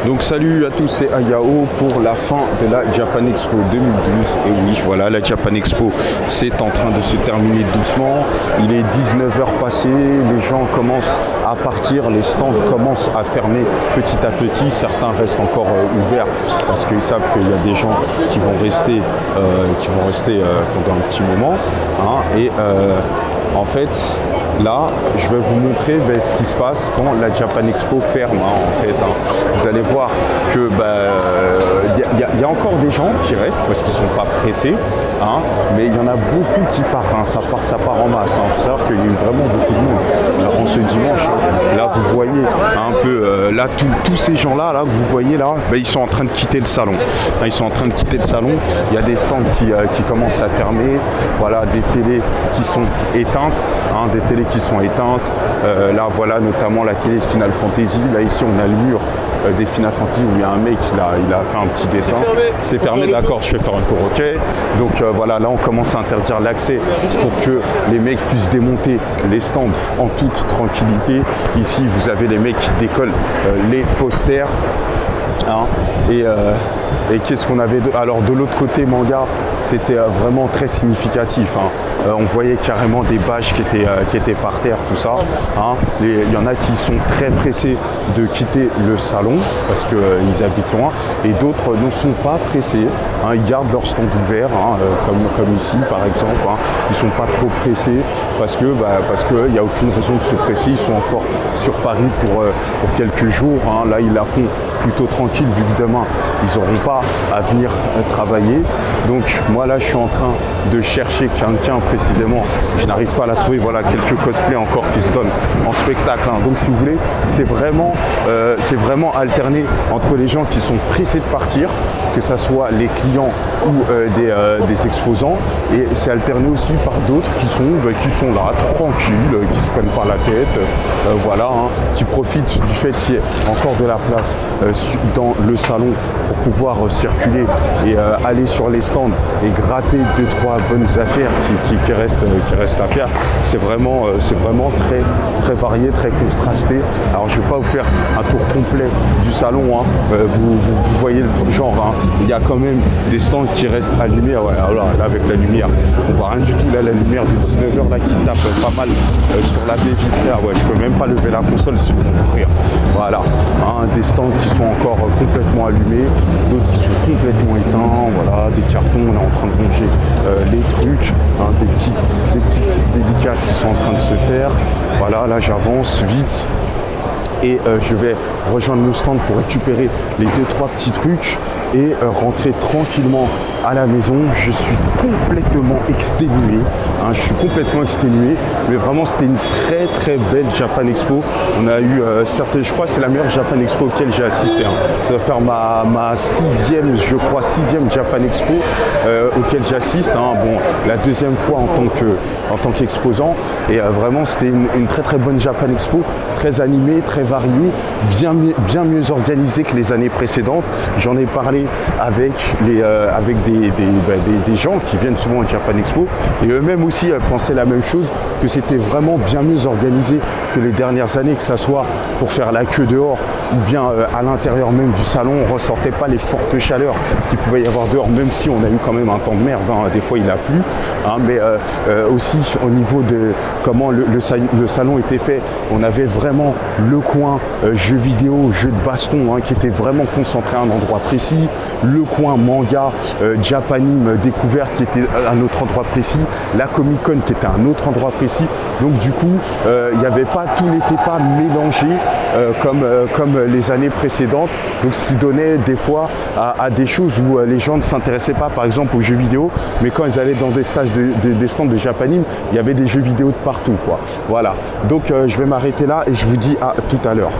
Donc salut à tous, c'est Ayao pour la fin de la Japan Expo 2012. Et oui, voilà, la Japan Expo c'est en train de se terminer doucement. Il est 19h passé, les gens commencent à partir, les stands commencent à fermer petit à petit. Certains restent encore ouverts parce qu'ils savent qu'il y a des gens qui vont rester, pendant un petit moment. En fait, là, je vais vous montrer ce qui se passe quand la Japan Expo ferme. Vous allez voir que y a encore des gens qui restent parce qu'ils ne sont pas pressés, mais il y en a beaucoup qui partent. Ça part en masse. Il faut savoir qu'il y a eu vraiment beaucoup de monde en ce dimanche. Là, vous voyez un peu, tous ces gens-là, que vous voyez là, ils sont en train de quitter le salon. Ils sont en train de quitter le salon. Il y a des stands qui commencent à fermer. Voilà, des télés qui sont éteintes, des télés qui sont éteintes. Là, voilà, notamment la télé Final Fantasy. Là, ici, on a le mur des Final Fantasy où il y a un mec, il a fait un petit dessin. C'est fermé, d'accord, je vais faire un tour, ok. Donc voilà, là, on commence à interdire l'accès pour que les mecs puissent démonter les stands en toute tranquillité. Ici, vous avez les mecs qui décollent les posters. Et qu'est-ce qu'on avait alors de l'autre côté manga, c'était vraiment très significatif. On voyait carrément des bâches qui étaient par terre, tout ça. Il y en a qui sont très pressés de quitter le salon parce qu'ils habitent loin, et d'autres ne sont pas pressés. Ils gardent leur stand ouvert, comme ici par exemple. Ils sont pas trop pressés parce que il n'y a aucune raison de se presser. Ils sont encore sur Paris pour quelques jours. Là, ils la font plutôt tranquille vu que demain ils n'auront pas à venir travailler. Donc moi là je suis en train de chercher quelqu'un précisément, je n'arrive pas à la trouver. Voilà, quelques cosplays encore qui se donnent en spectacle. Donc si vous voulez, c'est vraiment alterné entre les gens qui sont pressés de partir, que ce soit les clients ou des exposants, et c'est alterné aussi par d'autres qui sont là tranquilles, qui se prennent pas la tête, qui profitent du fait qu'il y ait encore de la place dans le salon pour pouvoir circuler et aller sur les stands et gratter 2-3 bonnes affaires qui restent à faire. C'est vraiment très, très varié, très contrasté. Alors je ne vais pas vous faire un tour complet du salon, vous voyez le genre, il y a quand même des stands qui restent allumés. Alors là avec la lumière, on voit rien du tout. Là, la lumière de 19h là qui tape pas mal sur la baie vitrée. Je peux même pas lever la console si vous voulez rire. Voilà, des stands qui sont encore complètement allumés, d'autres qui sont complètement éteints. Voilà, des cartons, on est en train de ranger les trucs, des petites dédicaces qui sont en train de se faire. Voilà, là j'avance vite et je vais rejoindre le stand pour récupérer les 2-3 petits trucs et rentrer tranquillement à la maison. Je suis complètement exténué, mais vraiment c'était une très très belle Japan Expo. On a eu je crois que c'est la meilleure Japan Expo auquel j'ai assisté. Ça va faire ma sixième Japan Expo auquel j'assiste. La deuxième fois en tant qu'exposant, et vraiment c'était une très très bonne Japan Expo, très animée, très variée, bien mieux organisée que les années précédentes. J'en ai parlé avec des gens qui viennent souvent au Japan Expo, et eux-mêmes aussi pensaient la même chose, que c'était vraiment bien mieux organisé que les dernières années, que ça soit pour faire la queue dehors ou bien à l'intérieur même du salon. On ne ressentait pas les fortes chaleurs qu'il pouvait y avoir dehors, même si on a eu quand même un temps de merde, des fois il a plu, mais aussi au niveau de comment le salon était fait, on avait vraiment le coin jeux vidéo, jeux de baston, qui était vraiment concentré à un endroit précis, le coin manga, Japanime découverte qui était à un autre endroit précis, la Comic Con qui était à un autre endroit précis. Donc du coup, tout n'était pas mélangé comme les années précédentes. Donc ce qui donnait des fois à des choses où les gens ne s'intéressaient pas, par exemple aux jeux vidéo, mais quand ils allaient dans des stands de Japanime, il y avait des jeux vidéo de partout, Voilà. Donc je vais m'arrêter là et je vous dis à tout à l'heure.